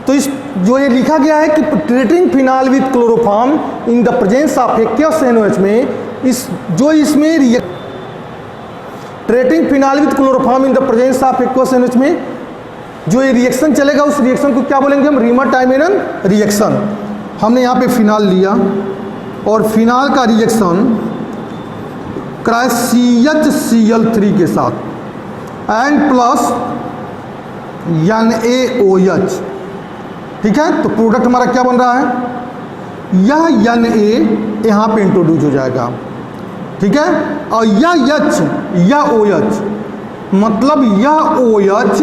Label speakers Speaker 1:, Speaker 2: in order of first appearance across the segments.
Speaker 1: तो इस जो ये लिखा गया है कि treating phenol with chloroform in the presence of aqueous NaOH में इसमें treating phenol with chloroform in the presence of aqueous NaOH में जो ये रिएक्शन चलेगा उस रिएक्शन को क्या बोलेंगे हम? रीमर-टाइमेरन रिएक्शन। हमने यहाँ पे फिनाल लिया और फिनाल का रिएक्शन कराए CHCl3 के साथ एंड प्लस NaOH, ठीक है। तो प्रोडक्ट हमारा क्या बन रहा है? यह Na यहाँ पे इंट्रोड्यूस हो जाएगा, ठीक है। और यह H या OH, मतलब यह OH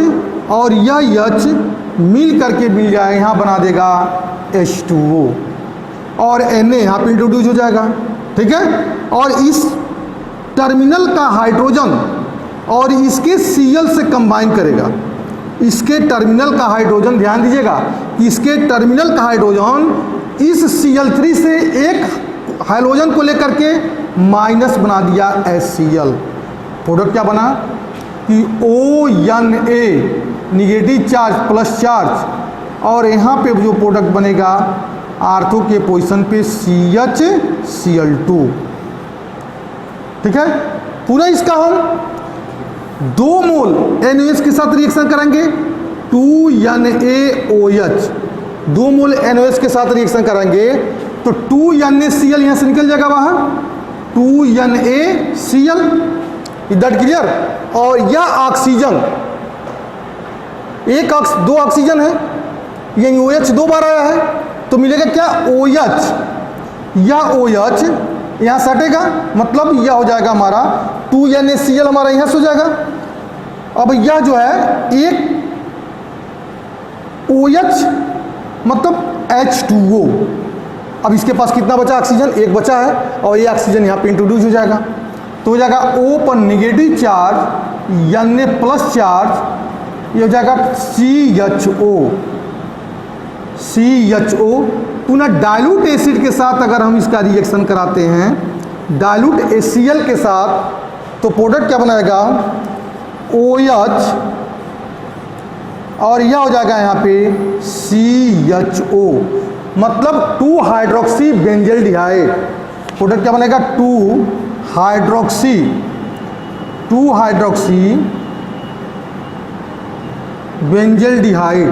Speaker 1: और यह H मिल करके मिल जाएगा, यहाँ बना देगा H2O और Na यहाँ पे इंट्रोड्यूस हो जाएगा, ठीक है। और इस टर्मिनल का हाइड्रोजन और इसके Cl से कंबाइन करेगा। इसके टर्मिनल का हाइड्रोजन, ध्यान दीजिएगा, इसके टर्मिनल का हाइड्रोजन इस Cl3 से एक हाइड्रोजन को लेकर के माइनस बना दिया HCl। प्रोडक्ट क्या बना कि ONA negative charge plus charge, और यहाँ पे जो प्रोडक्ट बनेगा आर्थो के पोजीशन पे CHCl2, ठीक है। पूरा इसका हम 2 मोल NaOH के साथ रिएक्शन करेंगे, 2NaOH, 2 मोल NaOH के साथ रिएक्शन करेंगे तो 2NaCl यहाँ से निकल जाएगा बाहर, 2NaCl, इज दैट क्लियर। और यह ऑक्सीजन दो ऑक्सीजन है, ये OH 2 बार आया है तो मिलेगा क्या? OH। यह OH यहाँ सटेगा, मतलब यह हो जाएगा हमारा 2NaCl, हमारा यहाँ से हो जाएगा। अब यह जो है एक OH मतलब H2O। अब इसके पास कितना बचा? ऑक्सीजन एक बचा है, और ये ऑक्सीजन यहाँ पे इंट्रोड्यूस हो जाएगा, तो हो जाएगा O पर negative charge, Na plus charge, ये हो जाएगा CHO। पुनः डाइल्यूट एसिड के साथ अगर हम इसका रिएक्शन कराते हैं, डाइल्यूट HCl के साथ, तो प्रोडक्ट क्या बनाएगा? OH, और यह हो जाएगा यहाँ पे CHO, मतलब 2 हाइड्रोक्सी बेंजल्डिहाइड। प्रोडक्ट क्या बनेगा? 2 हाइड्रोक्सी बेंजल्डिहाइड,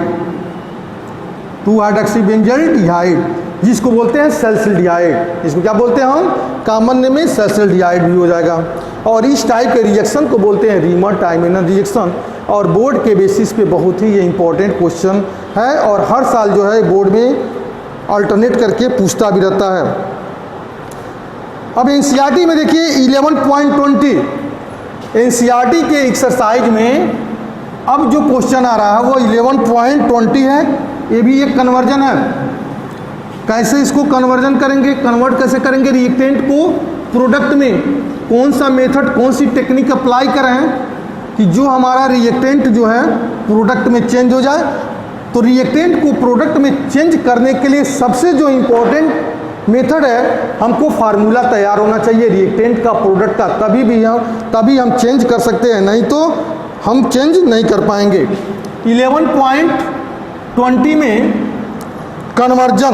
Speaker 1: 2 हाइड्रोक्सी बेंजल्डिहाइड, जिसको बोलते हैं सैलिसिल्डिहाइड। इसको क्या बोलते हैं हम? कॉमन नेम में सैलिसिल्डिहाइड भी हो जाएगा। और इस टाइप के रिएक्शन को बोलते हैं रीमर-टाइमेरन रिएक्शन। और बोर्ड के बेसिस पे बहुत ही ये इंपॉर्टेंट क्वेश्चन है, और हर साल जो है बोर्ड में अल्टरनेट करके पूछता भी रहता है। अब NCERT में देखिए 11.20, NCERT के एक्सरसाइज में अब जो क्वेश्चन आ रहा है वो 11.20 है। ये भी एक कन्वर्जन है। कैसे इसको कन्वर्जन करेंगे, कन्वर्ट कैसे करेंगे रिएक्टेंट को प्रोडक्ट में, कौन सा मेथड, कौन सी टेक्निक अप्लाई करें कि जो हमारा रिएक्टेंट जो है प्रोडक्ट में चेंज हो जाए। तो रिएक्टेंट को प्रोडक्ट में चेंज करने के लिए सबसे जो इम्पोर्टेंट मेथड है, हमको फार्मूला तैयार होना चाहिए रिएक्टेंट का प्रोडक्ट का, तभी हम चेंज कर सकते हैं, नहीं तो हम चेंज नहीं कर पाएंगे। 11.20 में कन्वर्जन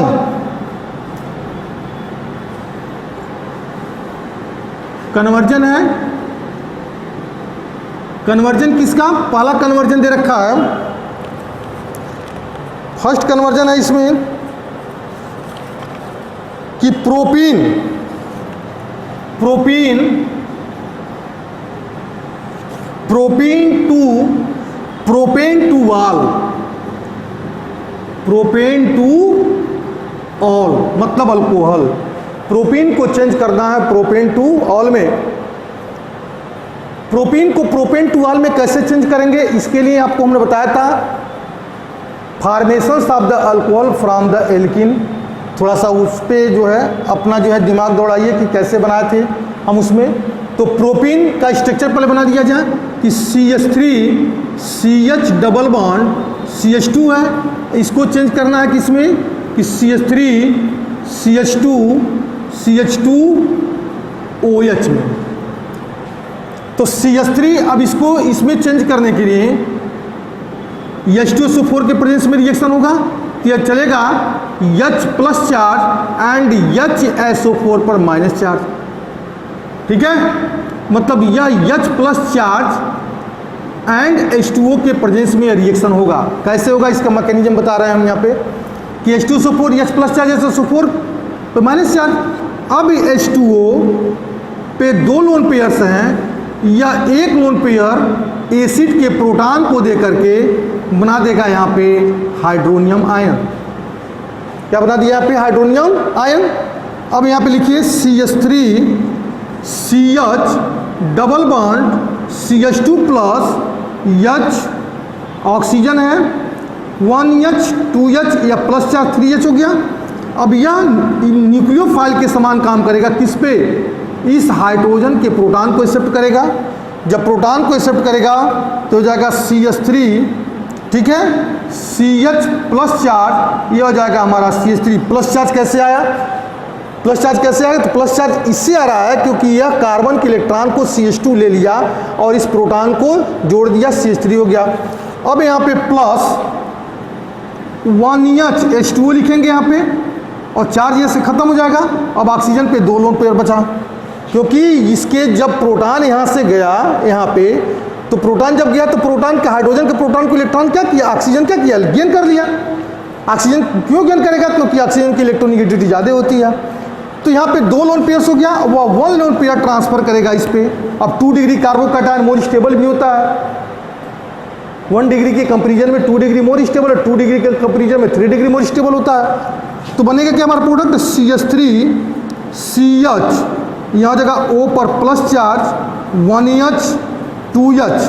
Speaker 1: है। कन्वर्जन किसका? पहला कन्वर्जन दे रखा है, फर्स्ट कन्वर्जन है इसमें कि प्रोपीन टू ऑल, मतलब अल्कोहल। प्रोपीन को चेंज करना है प्रोपेन टू ऑल में। प्रोपीन को प्रोपेन टू ऑल में कैसे चेंज करेंगे, इसके लिए आपको हमने बताया था formations of the alcohol from the alkene. थोड़ा सा उस पर जो है अपना जो है दिमाग दौड़ाइए कि कैसे बनाए थे हम उसमें। तो प्रोपीन का स्ट्रक्चर पहले बना दिया जाए कि CH3 CH double bond CH2 है, इसको चेंज करना है किसमें कि CH3 CH2 OH में। तो CH3 अब इसको इसमें चेंज करने के लिए H2SO4 के प्रेजेंस में रिएक्शन होगा, तो यह चलेगा H plus charge and HSO4 पर माइनस चार्ज। ठीक है, मतलब यह H plus charge and H2O के प्रेजेंस में रिएक्शन होगा। कैसे होगा इसका मैकेनिज्म बता रहे हैं हम यहाँ पे कि H2SO4 H plus charge HSO4 पे माइनस चार्ज। अब H2O पे दो लोन पेयर्स हैं, या एक लोन पेयर एसिड के प्रोटॉन को दे करके बना देगा यहाँ पे हाइड्रोनियम आयन। क्या बना दिया यहाँ पे? Hydronium ion. अब यहाँ पे लिखिए CH3 CH double bond CH2 plus H oxygen है 1H 2H या प्लस चार्ज 3H हो गया। अब यह न्यूक्लियोफाइल के समान काम करेगा, किस पे? इस हाइड्रोजन के प्रोटॉन को एक्सेप्ट करेगा। जब प्रोटॉन को एक्सेप्ट करेगा तो हो जाएगा CH3, ठीक है, CH प्लस चार्ज, ये हो जाएगा हमारा CH3 प्लस चार्ज। कैसे आया प्लस चार्ज? कैसे आया? तो प्लस चार्ज इससे आ रहा है क्योंकि यह कार्बन के इलेक्ट्रॉन को CH2 ले लिया और इस प्रोटॉन को जोड़ दिया, CH3 हो गया। अब यहाँ पे प्लस 1H H2O लिखेंगे यहाँ पे और चार्ज ये से खत्म हो जाएगा। अब ऑक्सीजन पे दो लोन पेयर बचा, क्योंकि इसके जब प्रोटॉन यहाँ से गया यहाँ पे, तो प्रोटॉन जब गया तो प्रोटॉन के हाइड्रोजन के प्रोटॉन को इलेक्ट्रॉन क्या किया? ऑक्सीजन क्या किया? गेन कर लिया। ऑक्सीजन क्यों गेन करेगा? क्योंकि ऑक्सीजन की इलेक्ट्रोनेगेटिविटी ज़्यादा होती है। तो यहाँ पे दो लोन पेयर्स हो गया, वह 1 लोन पेयर ट्रांसफर करेगा इस पे। अब 2 डिग्री कार्बोकैटायन मोर स्टेबल भी होता है, 1 डिग्री के कंपेरिजन में 2 डिग्री मोर स्टेबल और 2 डिग्री के कंपेरिजन में 3 डिग्री मोर स्टेबल होता है। तो बनेगा क्या हमारा प्रोडक्ट? CH3 CH, यहाँ जगह O पर प्लस चार्ज 1H 2H,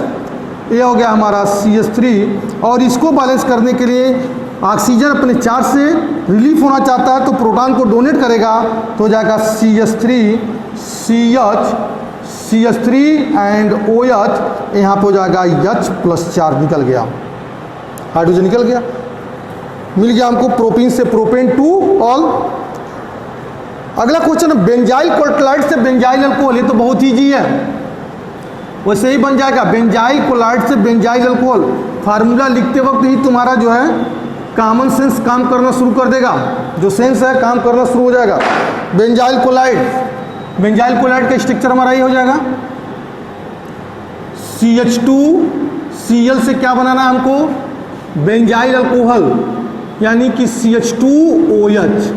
Speaker 1: ये हो गया हमारा CH3। और इसको बैलेंस करने के लिए ऑक्सीजन अपने चार्ज से रिलीफ होना चाहता है तो प्रोटॉन को डोनेट करेगा, तो हो जाएगा CH3 CH CH3 and OH, यहाँ पे हो जाएगा H प्लस चार्ज निकल गया, हाइड्रोजन निकल गया, मिल गया हमको प्रोपीन से प्रोपेन 2 ऑल। अगला क्वेश्चन, बेंजाइल कोलाइड से बेंजाइल अल्कोहल, ये तो बहुत ईजी है, वैसे ही बन जाएगा। बेंजाइल कोलाइड से बेंजाइल अल्कोहल, फार्मूला लिखते वक्त ही तुम्हारा जो है कॉमन सेंस काम करना शुरू कर देगा, जो सेंस है काम करना शुरू हो जाएगा। बेंजाइल कोलाइड, बेंजाइल कोलाइड का स्ट्रक्चर हमारा ये हो जाएगा CH2Cl से क्या बनाना है हमको? बेंजाइल अल्कोहल, यानी कि CH2OH,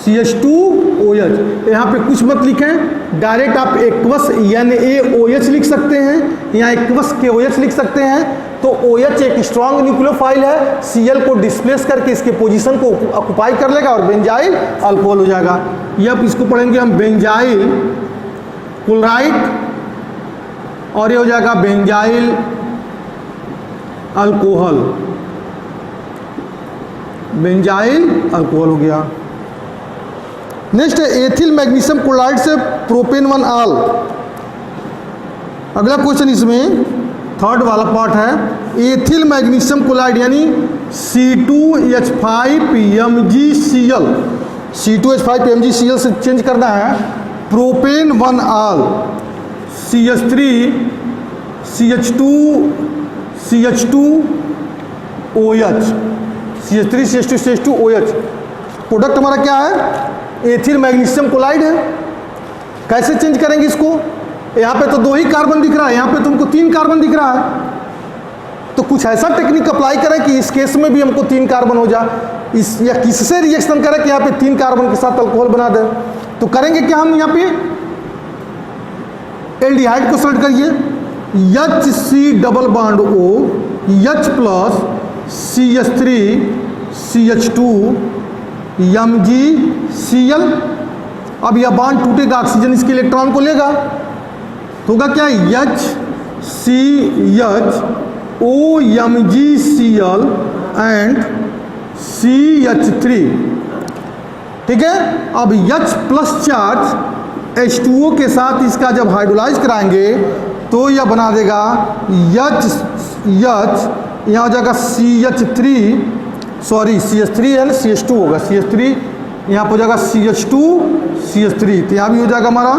Speaker 1: CH2OH। यहाँ पे कुछ मत लिखें, डायरेक्ट आप एक्वस NaOH लिख सकते हैं, यहाँ एक्वस KOH लिख सकते हैं। तो OH एक स्ट्रॉन्ग न्यूक्लियोफाइल है, Cl को डिस्प्लेस करके इसके पोजीशन को ऑक्युपाई कर लेगा और बेंजाइल अल्कोहल हो जाएगा। ये अब इसको पढ़ेंगे हम बेंजाइल क्लोराइड, और ये हो जाएगा बेंजाइल अल्कोहल, बेंजाइल अल्कोहल हो गया। नेक्स्ट है एथिल मैग्नीशियम क्लोराइड से प्रोपेन 1 ऑल। अगला क्वेश्चन इसमें थर्ड वाला पार्ट है, एथिल मैग्नीशियम क्लोराइड यानी C2H5PMgCl, C2H5PMgCl से चेंज करना है propane 1 all, CH3 CH2OH, CH3 CH2OH। Product हमारा क्या है? एथिल मैग्नीशियम क्लोराइड है। कैसे चेंज करेंगे इसको? यहाँ पे तो 2 ही कार्बन दिख रहा है, यहाँ पे तुमको 3 कार्बन दिख रहा है, तो कुछ ऐसा टेक्निक अप्लाई करें कि इस केस में भी हमको 3 कार्बन हो जाए, इस या किससे रिएक्शन करें कि यहाँ पे 3 कार्बन के साथ अल्कोहल बना दें। तो करेंगे क्या हम? यहाँ पे एल्डिहाइड को सेलेक्ट करिए, HC double bond O H plus CH3 CH2 MgCl। अब यह बॉन्ड टूटेगा, ऑक्सीजन इसके इलेक्ट्रॉन को लेगा, तो होगा क्या? HCHOMgCl एंड CH3, ठीक है। अब H प्लस चार्ज H2O के साथ इसका जब हाइड्रोलाइज कराएंगे तो यह बना देगा H, यहाँ हो जाएगा CH3 है ना, CH2 होगा, CH3 यहाँ पर हो जाएगा CH3, तो यहाँ भी हो जाएगा हमारा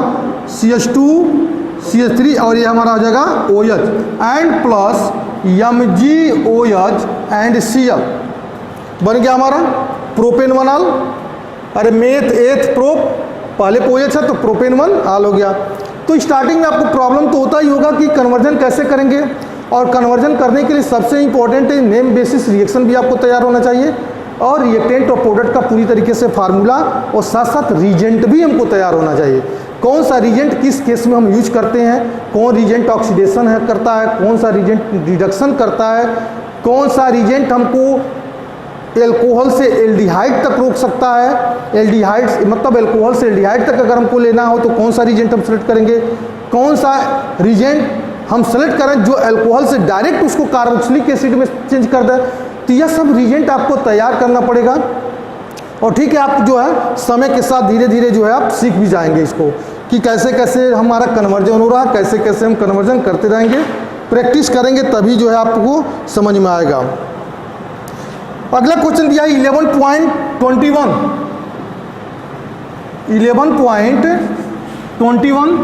Speaker 1: CH3 और ये हमारा हो जाएगा OH and plus MgOH and Cl। बन गया हमारा प्रोपेनवनाल। अरे मेथ एथ प्रोप, पहले OH है तो प्रोपेनवन आल हो गया। तो स्टार्टिंग में आपको प्रॉब्लम तो होता ही होगा कि कन्वर्जन कैसे करेंगे, और कन्वर्जन करने के लिए सबसे इंपॉर्टेंट है नेम बेसिस रिएक्शन भी आपको तैयार होना चाहिए, और रिएक्टेंट और प्रोडक्ट का पूरी तरीके से फार्मूला, और साथ साथ रीजेंट भी हमको तैयार होना चाहिए। कौन सा रीजेंट किस केस में हम यूज करते हैं, कौन रीजेंट ऑक्सीडेशन है करता है, कौन सा रीजेंट रिडक्शन करता है, कौन सा रीजेंट हमको एल्कोहल से एल्डिहाइड तक रोक सकता है, एल्डिहाइड मतलब एल्कोहल से एल्डिहाइड तक अगर हमको लेना हो तो कौन सा रीजेंट हम सेलेक्ट करेंगे, कौन सा रीजेंट हम सेलेक्ट करें जो एल्कोहल से डायरेक्ट उसको कार्बोक्सिलिक एसिड में चेंज कर दे। तो यह सब रीजेंट आपको तैयार करना पड़ेगा, और ठीक है आप जो है समय के साथ धीरे धीरे जो है आप सीख भी जाएंगे इसको कि कैसे कैसे हमारा कन्वर्जन हो रहा है, कैसे कैसे हम कन्वर्जन करते रहेंगे, प्रैक्टिस करेंगे तभी जो है आपको समझ में आएगा। अगला क्वेश्चन दिया है 11.21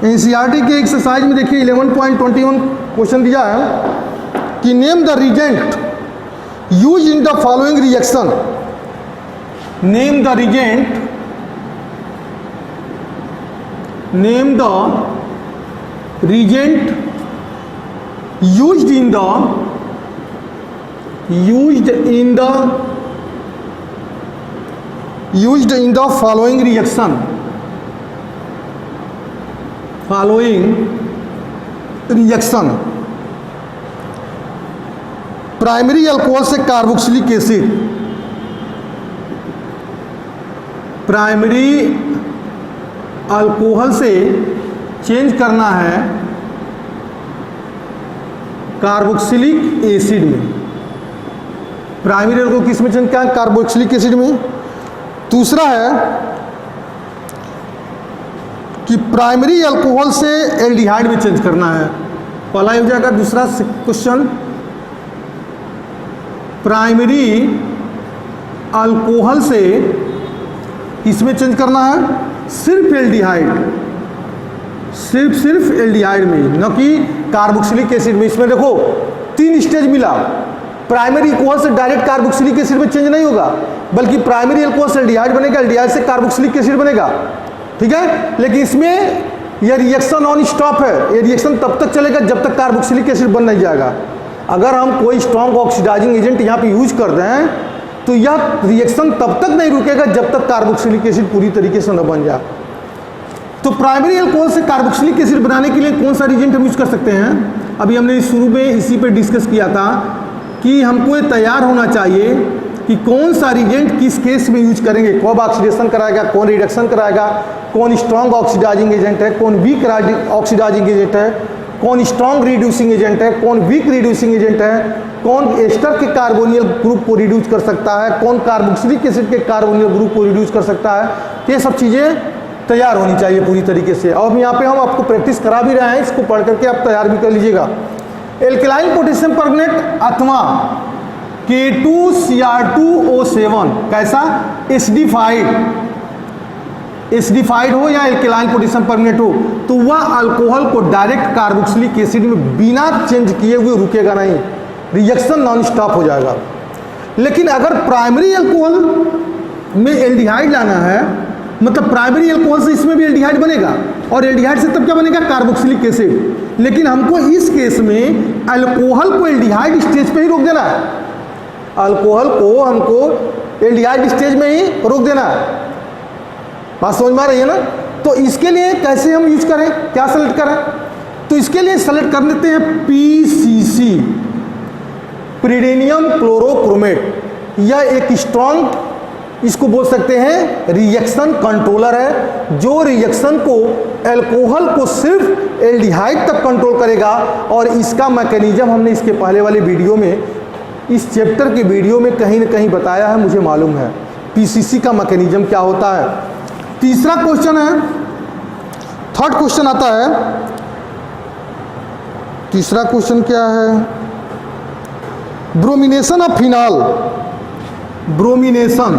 Speaker 1: एनसीईआरटी के एक्सरसाइज में देखिए 11.21 क्वेश्चन दिया है कि name the reagent use in the following reaction. Name the reagent, name the reagent used in the following reaction, primary alcohol से कार्बोक्सिलिक एसिड, प्राइमरी अल्कोहल से चेंज करना है कार्बोक्सिलिक एसिड में। प्राइमरी अल्कोहल किस में चेंज किया है, carboxylic acid में। दूसरा है कि प्राइमरी अल्कोहल से एल्डिहाइड में चेंज करना है। पहला हो जाएगा। दूसरा क्वेश्चन, प्राइमरी अल्कोहल से इसमें चेंज करना है सिर्फ एल्डिहाइड, सिर्फ एल्डिहाइड में, न कि कार्बोक्सिलिक एसिड में। इसमें देखो 3 स्टेज मिला। प्राइमरी अल्कोहल से डायरेक्ट कार्बोक्सिलिक एसिड में चेंज नहीं होगा, बल्कि प्राइमरी अल्कोहल से एल्डिहाइड बनेगा, एल्डिहाइड से कार्बोक्सिलिक एसिड बनेगा, ठीक है। लेकिन इसमें यह रिएक्शन नॉन स्टॉप है, ये रिएक्शन तब तक चलेगा जब तक कार्बोक्सिलिक एसिड बन नहीं जाएगा। अगर हम कोई स्ट्रॉन्ग ऑक्सीडाइजिंग एजेंट यहाँ पे यूज कर दें तो यह रिएक्शन तब तक नहीं रुकेगा जब तक कार्बोक्सिलिक एसिड पूरी तरीके से न बन जाए। तो प्राइमरी अल्कोहल से कार्बोक्सिलिक एसिड बनाने के लिए कौन सा रिएजेंट हम यूज कर सकते हैं। अभी हमने शुरू में इसी पे डिस्कस किया था कि हमको ये तैयार होना चाहिए कि कौन सा रिएजेंट किस केस में यूज करेंगे, कब ऑक्सीडेशन कराएगा, कौन रिडक्शन कराएगा, कौन स्ट्रॉन्ग ऑक्सीडाइजिंग एजेंट है, कौन वीक ऑक्सीडाइजिंग एजेंट है, कौन स्ट्रॉन्ग रिड्यूसिंग एजेंट है, कौन वीक रिड्यूसिंग एजेंट है, कौन एस्टर के कार्बोनियल ग्रुप को रिड्यूस कर सकता है, कौन कार्बोक्सिलिक एसिड के कार्बोनियल ग्रुप को रिड्यूस कर सकता है। ये सब चीज़ें तैयार होनी चाहिए पूरी तरीके से। और यहाँ पे हम आपको प्रैक्टिस करा भी रहे हैं, इसको पढ़ करके आप तैयार भी कर लीजिएगा। एल्कलाइन पोटेशियम परमनेट अथवा K2Cr2O7 कैसा एसिडिफाइड हो या एल्कलाइन पोटेशियम परमनेट हो, तो वह अल्कोहल को डायरेक्ट कार्बोक्सिलिक एसिड में बिना चेंज किए हुए रुकेगा नहीं, रिएक्शन नॉन स्टॉप हो जाएगा। लेकिन अगर प्राइमरी अल्कोहल में एल्डिहाइड लाना है, मतलब प्राइमरी अल्कोहल से इसमें भी एल्डिहाइड बनेगा, और एल्डिहाइड से तब क्या बनेगा, कार्बोक्सिलिक एसिड। लेकिन हमको इस केस में अल्कोहल को एल्डिहाइड स्टेज पे ही रोक देना है, अल्कोहल को हमको एल्डिहाइड स्टेज में ही रोक देना है। बात समझ में आ रही है ना। तो इसके लिए कैसे हम यूज करें, क्या सेलेक्ट करें, तो इसके लिए सेलेक्ट कर लेते हैं PCC, प्रीडेनियम क्लोरोक्रोमेट। यह एक स्ट्रॉन्ग, इसको बोल सकते हैं रिएक्शन कंट्रोलर है, जो रिएक्शन को अल्कोहल को सिर्फ एल्डिहाइड तक कंट्रोल करेगा। और इसका मैकेनिज्म हमने इसके पहले वाले वीडियो में, इस चैप्टर के वीडियो में कहीं ना कहीं बताया है, मुझे मालूम है PCC का मैकेनिज्म क्या होता है। तीसरा क्वेश्चन है, थर्ड क्वेश्चन आता है। तीसरा क्वेश्चन क्या है, bromination of phenol, bromination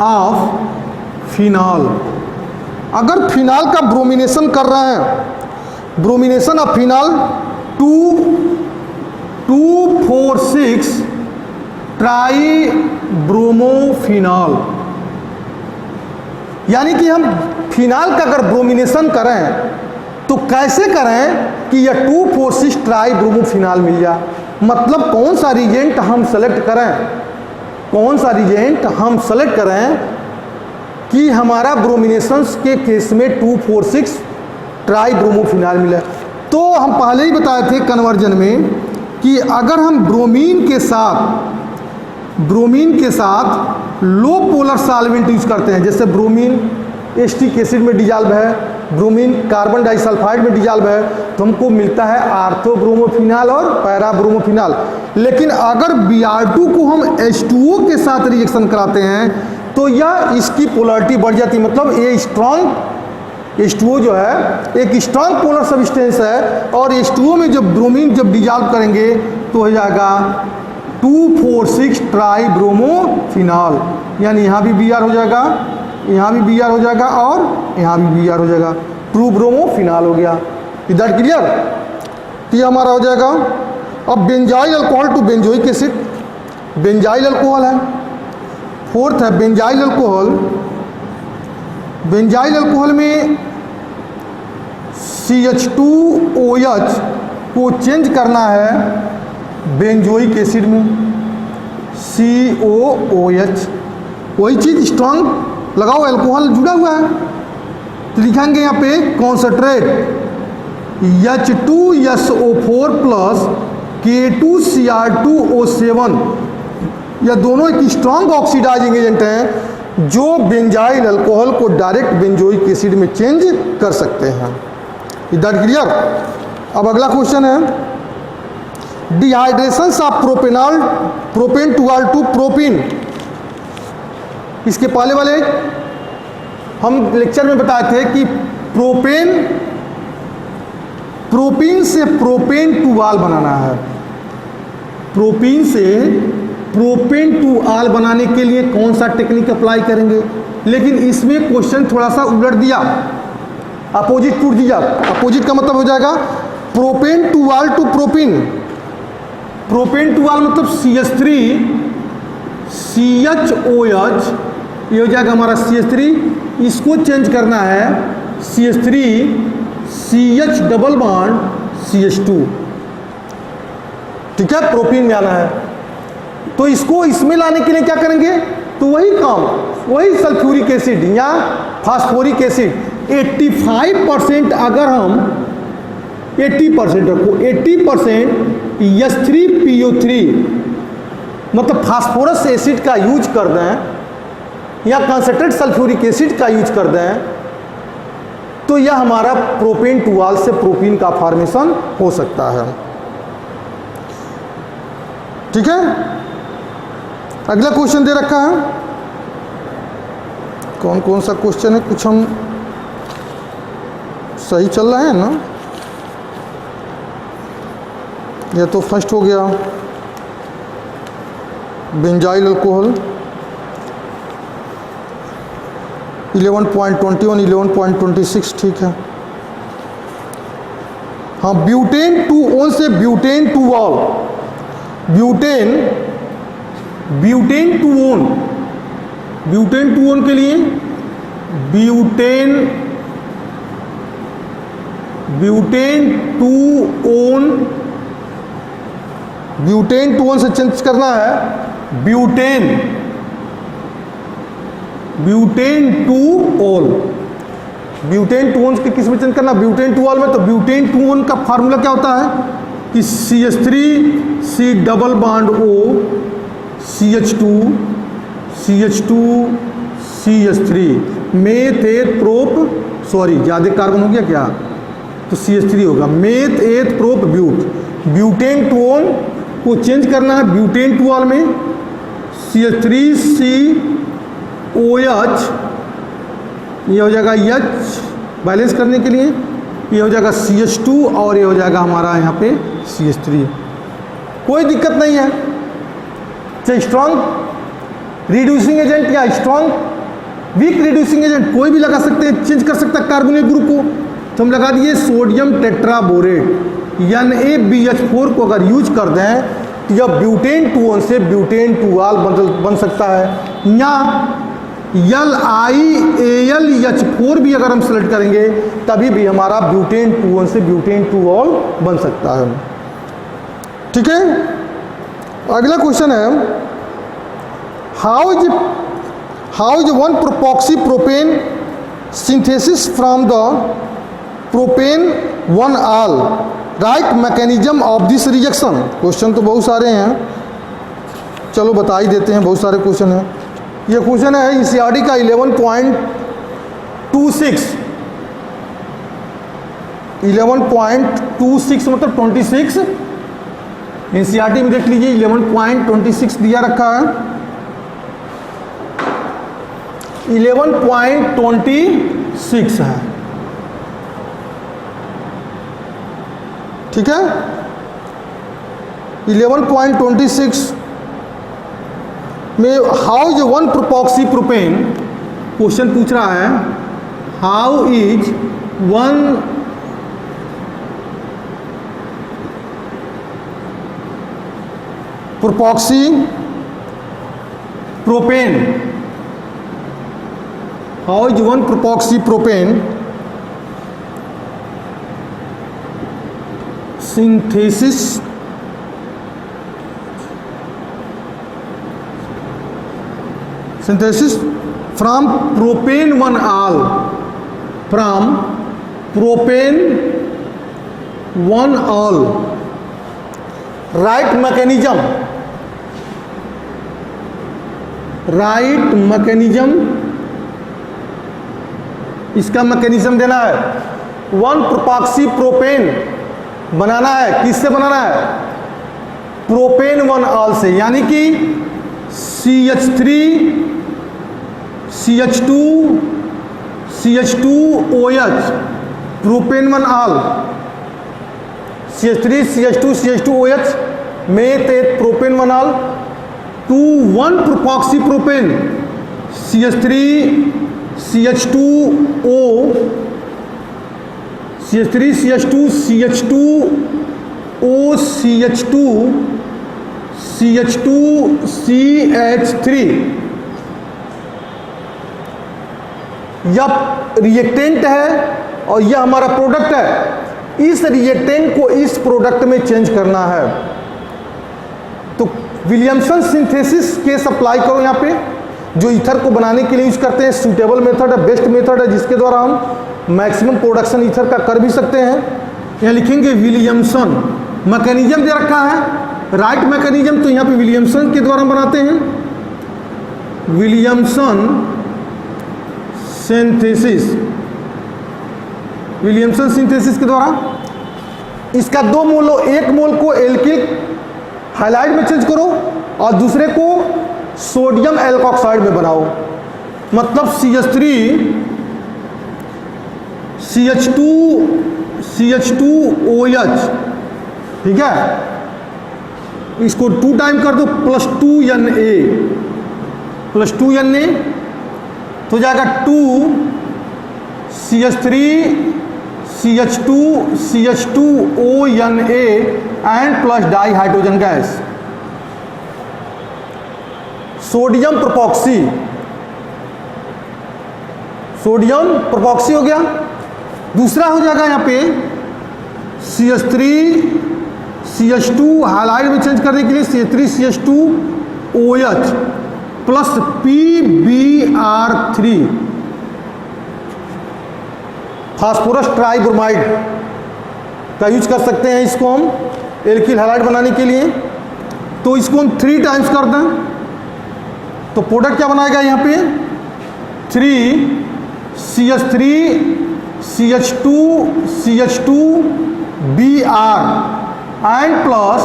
Speaker 1: of phenol. अगर फिनाल का ब्रोमिनेशन कर रहे हैं, bromination of phenol 2,4,6 tri bromophenol, यानी कि हम फिनाल का अगर ब्रोमिनेशन करें तो कैसे करें कि यह 2,4,6 ट्राई ब्रोमोफिनॉल मिल जाए। मतलब कौन सा रिएजेंट हम सेलेक्ट करें, कौन सा रिएजेंट हम सेलेक्ट करें कि हमारा ब्रोमिनेशन के केस में 2,4,6 ट्राई ब्रोमोफिनॉल मिले। तो हम पहले ही बताए थे कन्वर्जन में कि अगर हम ब्रोमीन के साथ लो पोलर सॉल्वेंट यूज करते हैं, जैसे ब्रोमीन एसिटिक एसिड में डिजॉल्व है, ब्रोमीन कार्बन डाइसल्फाइड में डिजॉल्व है, तो हमको मिलता है आर्थोब्रोमोफिनॉल और पैराब्रोमोफिनॉल। लेकिन अगर Br2 को हम H2O के साथ रिएक्शन कराते हैं तो यह इसकी पोलरिटी बढ़ जाती है। मतलब ये स्ट्रॉन्ग H2O जो है एक स्ट्रॉन्ग पोलर सब्सटेंस है, और H2O में जब ब्रोमीन जब डिजॉल्व करेंगे तो हो जाएगा 2,4,6 ट्राई ब्रोमोफिनॉल, यानी यहाँ भी Br हो जाएगा, यहाँ भी Br हो जाएगा और यहाँ भी Br हो जाएगा, ट्रू ब्रोमोफिनॉल हो गया। Is that clear? तो ये हमारा हो जाएगा। अब benzyl alcohol to benzoic acid, benzyl alcohol है, फोर्थ है बेंजाइल अल्कोहल। बेंजाइल अल्कोहल में CH2OH को चेंज करना है बेंजोइक एसिड में, COOH, वही चीज़ स्ट्रॉन्ग लगाओ, अल्कोहल जुड़ा हुआ है, तो लिखेंगे यहाँ पे कॉन्सनट्रेट H2SO4 प्लस K2Cr2O7, यह दोनों एक स्ट्रॉन्ग ऑक्सीडाइजिंग एजेंट हैं जो बेंजाइल अल्कोहल को डायरेक्ट बेंजोइक एसिड में चेंज कर सकते हैं। Is that clear? अब अगला क्वेश्चन है dehydration of propanol, propan two ol to propene. इसके पहले वाले हम लेक्चर में बताए थे कि प्रोपीन से प्रोपेन टू आल बनाना है। प्रोपीन से प्रोपेन टू आल बनाने के लिए कौन सा टेक्निक अप्लाई करेंगे, लेकिन इसमें क्वेश्चन थोड़ा सा उलट दिया, अपोजिट टू दिया। अपोजिट का मतलब हो जाएगा propane two ol to propene. Propane two ol मतलब CH3 CHOH, ये हो जाएगा हमारा CH3, इसको चेंज करना है CH3 CH double bond CH2, ठीक है, प्रोपीन में आना है। तो इसको इसमें लाने के लिए क्या करेंगे, तो वही काम, वही सल्फ्यूरिक एसिड या फास्फोरिक एसिड 85%, अगर हम 80% रखो, 80% H3PO3 मतलब फास्फोरस एसिड का यूज कर दें या कंसंट्रेट सल्फ्यूरिक एसिड का यूज कर दें, तो यह हमारा प्रोपेन टू आल से प्रोपीन का फॉर्मेशन हो सकता है। ठीक है, अगला क्वेश्चन दे रखा है, कौन कौन सा क्वेश्चन है, कुछ हम सही चल रहे हैं ना। यह तो फर्स्ट हो गया बेंजाइल अल्कोहल 11.21, 11.26, ठीक है। हाँ, ब्यूटेन टू ओन से butane two all, butane two own, butane two own के लिए ब्यूटेन टू ओन से चेंज करना है butane two all. Butane two own के किस में चेंज करना, ब्यूटेन टू ऑल में। तो ब्यूटेन टू ओन का फार्मूला क्या होता है कि CH3 C double bond O CH2 CH3 meth eth prop, sorry ज़्यादा कार्बन हो गया क्या, तो CH3 होगा, meth eth prop but. Butan two one को चेंज करना है ब्यूटेन टू ऑल में, CH3COH ये हो जाएगा H बैलेंस करने के लिए, ये हो जाएगा CH2 और ये हो जाएगा हमारा यहाँ पे CH3। कोई दिक्कत नहीं है, चाहे स्ट्रॉन्ग रिड्यूसिंग एजेंट या स्ट्रॉन्ग वीक रिड्यूसिंग एजेंट कोई भी लगा सकते हैं, चेंज कर सकता है कार्बोनिल ग्रुप को। तो हम लगा दिए सोडियम टेट्राबोरेट NaBH4 को अगर यूज कर दें तो यह ब्यूटेन 2 से ब्यूटेन 2 बन सकता है, या LiAlH4 भी अगर हम सेलेक्ट करेंगे तभी भी हमारा ब्यूटेन 2 से ब्यूटेन 2 बन सकता है। ठीक है, अगला क्वेश्चन है how is 1 propoxy propane synthesis from the propane 1 write mechanism of this reaction. Question तो बहुत सारे हैं, चलो बता ही देते हैं, बहुत सारे क्वेश्चन हैं। ये क्वेश्चन है ECRT का 11.26 मतलब 26। NCERT में देख लीजिए 11.26 दिया रखा है, 11.26 है। ठीक है, 11.26 में how is 1 propoxy propane, question पूछ रहा है how is 1 propoxy propane, how is 1 propoxy propane synthesis from propane 1 from propane 1 right mechanism इसका मैकेनिज्म देना है। 1 प्रोपॉक्सी प्रोपेन बनाना है, किससे बनाना है? प्रोपेन 1 से, यानी कि CH3 CH2 CH2OH propane 1 CH3 CH2 CH2OH में ते propane 1 to 1 propoxy propane CH3 CH2O CH3 CH2 CH2O CH2 CH2 CH3। यह रिएक्टेंट है और यह हमारा प्रोडक्ट है। इस रिएक्टेंट को इस प्रोडक्ट में चेंज करना है, तो विलियमसन सिंथेसिस केस अप्लाई करो यहाँ पे, जो ईथर को बनाने के लिए यूज करते हैं। सूटेबल मेथड है, बेस्ट मेथड है, जिसके द्वारा हम मैक्सिमम प्रोडक्शन ईथर का कर भी सकते हैं। यहाँ लिखेंगे विलियमसन, मैकेनिज्म दे रखा है राइट मैकेनिज्म, तो यहाँ पे विलियमसन के द्वारा बनाते हैं। विलियमसन सिंथेसिस के द्वारा इसका 2 मोल, एक मोल को एल्किल हाइलाइड में चेंज करो और दूसरे को सोडियम एल्कोक्साइड में बनाओ, मतलब CH3 CH2OH। ठीक है, इसको 2 टाइम कर दो +2 Na तो जाएगा 2 CH3 CH2 CH2ONA and plus dihydrogen gas. Sodium propoxy हो गया। दूसरा हो जाएगा यहाँ पे CH3 CH2 हाइलाइड में चेंज करने के लिए CH3 CH2OH plus PBr3 phosphorus tribromide का यूज कर सकते हैं इसको हम एल्किल हाइलाइड बनाने के लिए। तो इसको हम 3 टाइम्स कर दें तो प्रोडक्ट क्या बनाएगा यहाँ पे 3 CH3 CH2 CH2Br and plus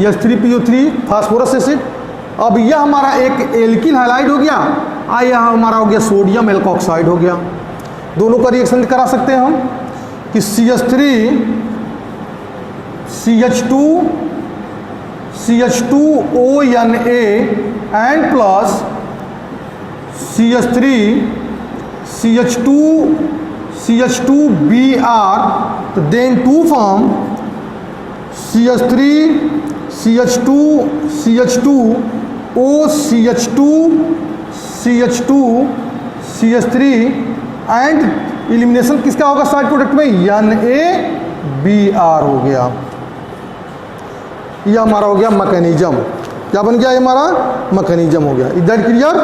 Speaker 1: H3PO3 phosphorus acid. अब यह हमारा एक एल्किल हाइलाइड हो गया, यह हमारा हो गया सोडियम एल्कोक्साइड हो गया। दोनों का रिएक्शन करा सकते हैं हम कि CH3 CH2 CH2ONA and plus CH3 CH2Br, तो then to form CH3 CH2 CH2O CH2 CH3 and elimination किसका होगा साइड प्रोडक्ट में, NaBr हो गया। ये हमारा हो गया मैकेनिज्म। क्या बन गया, ये हमारा मैकेनिज्म हो गया। Is that clear?